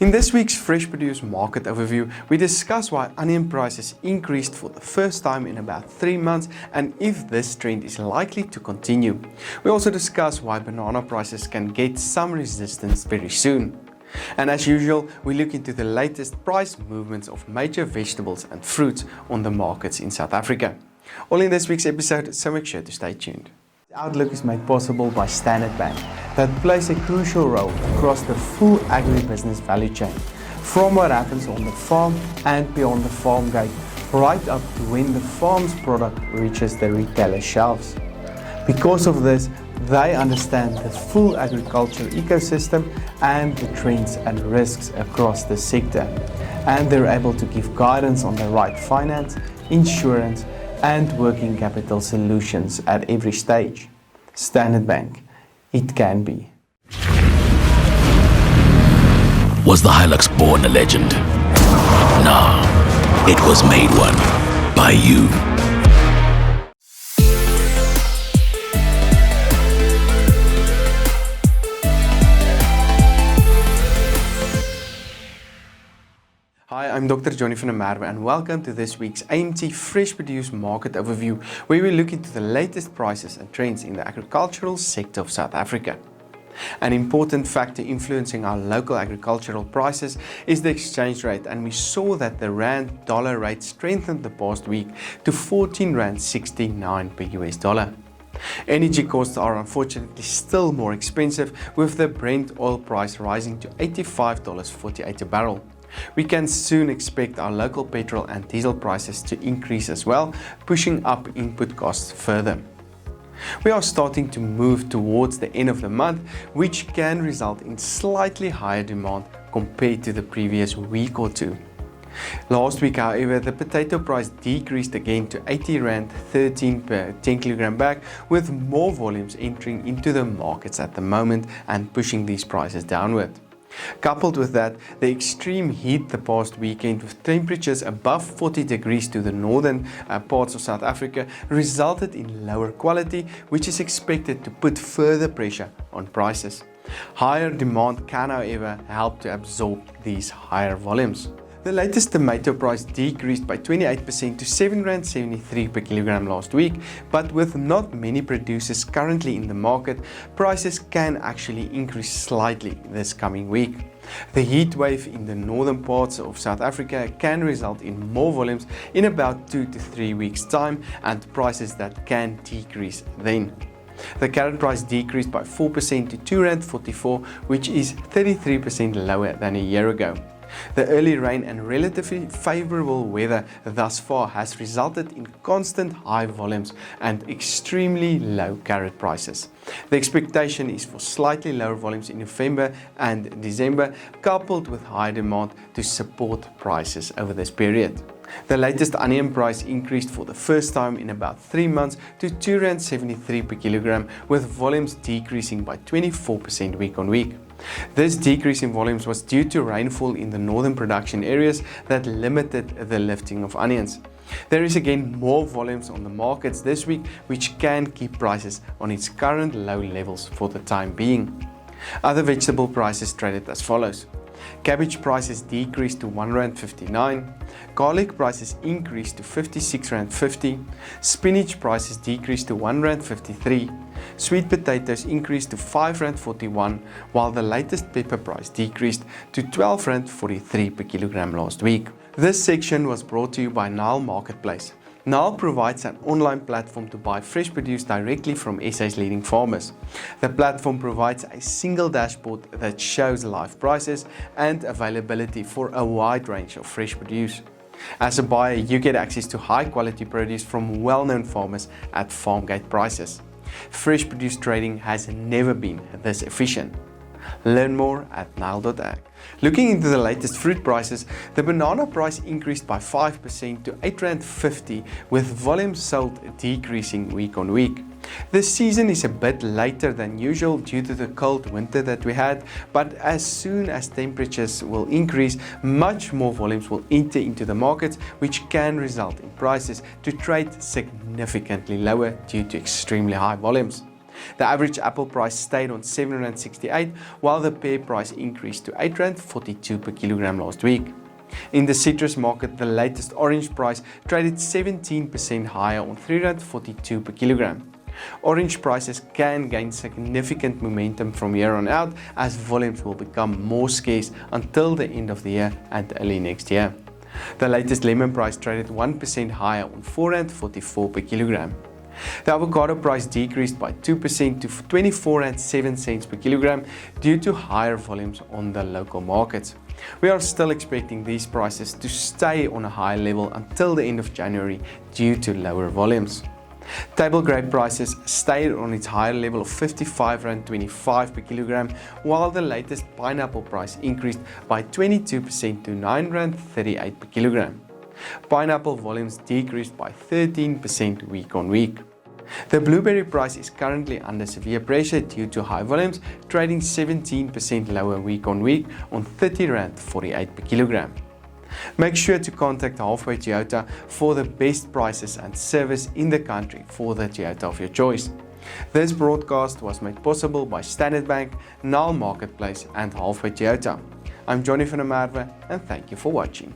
In this week's Fresh Produce Market Overview, we discuss why onion prices increased for the first time in about 3 months and if this trend is likely to continue. We also discuss why banana prices can get some resistance very soon. And as usual, we look into the latest price movements of major vegetables and fruits on the markets in South Africa. All in this week's episode, so make sure to stay tuned. The Outlook is made possible by Standard Bank that plays a crucial role across the full agribusiness value chain, from what happens on the farm and beyond the farm gate, right up to when the farm's product reaches the retailer shelves. Because of this, they understand the full agriculture ecosystem and the trends and risks across the sector, and they're able to give guidance on the right finance, insurance, and working capital solutions at every stage. Standard Bank, it can be. Was the Hilux born a legend? No, it was made one by you. Hi, I'm Dr. Johnny van der Merwe and welcome to this week's AMT Fresh Produce Market Overview, where we look into the latest prices and trends in the agricultural sector of South Africa. An important factor influencing our local agricultural prices is the exchange rate, and we saw that the rand-dollar rate strengthened the past week to 14 rand 69 per US dollar. Energy costs are unfortunately still more expensive, with the Brent oil price rising to $85.48 a barrel. We can soon expect our local petrol and diesel prices to increase as well, pushing up input costs further. We are starting to move towards the end of the month, which can result in slightly higher demand compared to the previous week or two. Last week, however, the potato price decreased again to 80 rand 13 per 10 kilogram bag, with more volumes entering into the markets at the moment and pushing these prices downward. Coupled with that, the extreme heat the past weekend, with temperatures above 40 degrees to the northern parts of South Africa, resulted in lower quality, which is expected to put further pressure on prices. Higher demand can, however, help to absorb these higher volumes. The latest tomato price decreased by 28% to 7 rand 73 per kilogram last week, but with not many producers currently in the market, prices can actually increase slightly this coming week. The heat wave in the northern parts of South Africa can result in more volumes in about 2 to 3 weeks' time, and prices that can decrease then. The carrot price decreased by 4% to 2 rand 44, which is 33% lower than a year ago. The early rain and relatively favorable weather thus far has resulted in constant high volumes and extremely low carrot prices. The expectation is for slightly lower volumes in November and December, coupled with high demand to support prices over this period. The latest onion price increased for the first time in about 3 months to 2 rand 73 per kilogram, with volumes decreasing by 24% week on week. This decrease in volumes was due to rainfall in the northern production areas that limited the lifting of onions. There is again more volumes on the markets this week, which can keep prices on its current low levels for the time being. Other vegetable prices traded as follows. Cabbage prices decreased to 1 rand 59, garlic prices increased to 56 rand 50, spinach prices decreased to 1 rand 53, sweet potatoes increased to 5 rand 41, while the latest pepper price decreased to 12 rand 43 per kilogram last week. This section was brought to you by Nile Marketplace. Nile provides an online platform to buy fresh produce directly from SA's leading farmers. The platform provides a single dashboard that shows live prices and availability for a wide range of fresh produce. As a buyer, you get access to high quality produce from well-known farmers at farm gate prices. Fresh produce trading has never been this efficient. Learn more at Nile.ag. Looking into the latest fruit prices, the banana price increased by 5% to 8 rand 50, with volumes sold decreasing week on week. This season is a bit later than usual due to the cold winter that we had, but as soon as temperatures will increase, much more volumes will enter into the markets, which can result in prices to trade significantly lower due to extremely high volumes. The average apple price stayed on R7.68, while the pear price increased to R8.42 per kilogram last week. In the citrus market, the latest orange price traded 17% higher on R3.42 per kilogram. Orange prices can gain significant momentum from here on out as volumes will become more scarce until the end of the year and early next year. The latest lemon price traded 1% higher on R4.44 per kilogram. The avocado price decreased by 2% to 24.07 cents per kilogram due to higher volumes on the local markets. We are still expecting these prices to stay on a high level until the end of January due to lower volumes. Table grape prices stayed on its higher level of R55.25 per kilogram, while the latest pineapple price increased by 22% to R9.38 per kilogram. Pineapple volumes decreased by 13% week on week. The blueberry price is currently under severe pressure due to high volumes, trading 17% lower week on week on R30.48 per kilogram. Make sure to contact Halfway Toyota for the best prices and service in the country for the Toyota of your choice. This broadcast was made possible by Standard Bank, Nile Marketplace and Halfway Toyota. I'm Johnny van der Merwe and thank you for watching.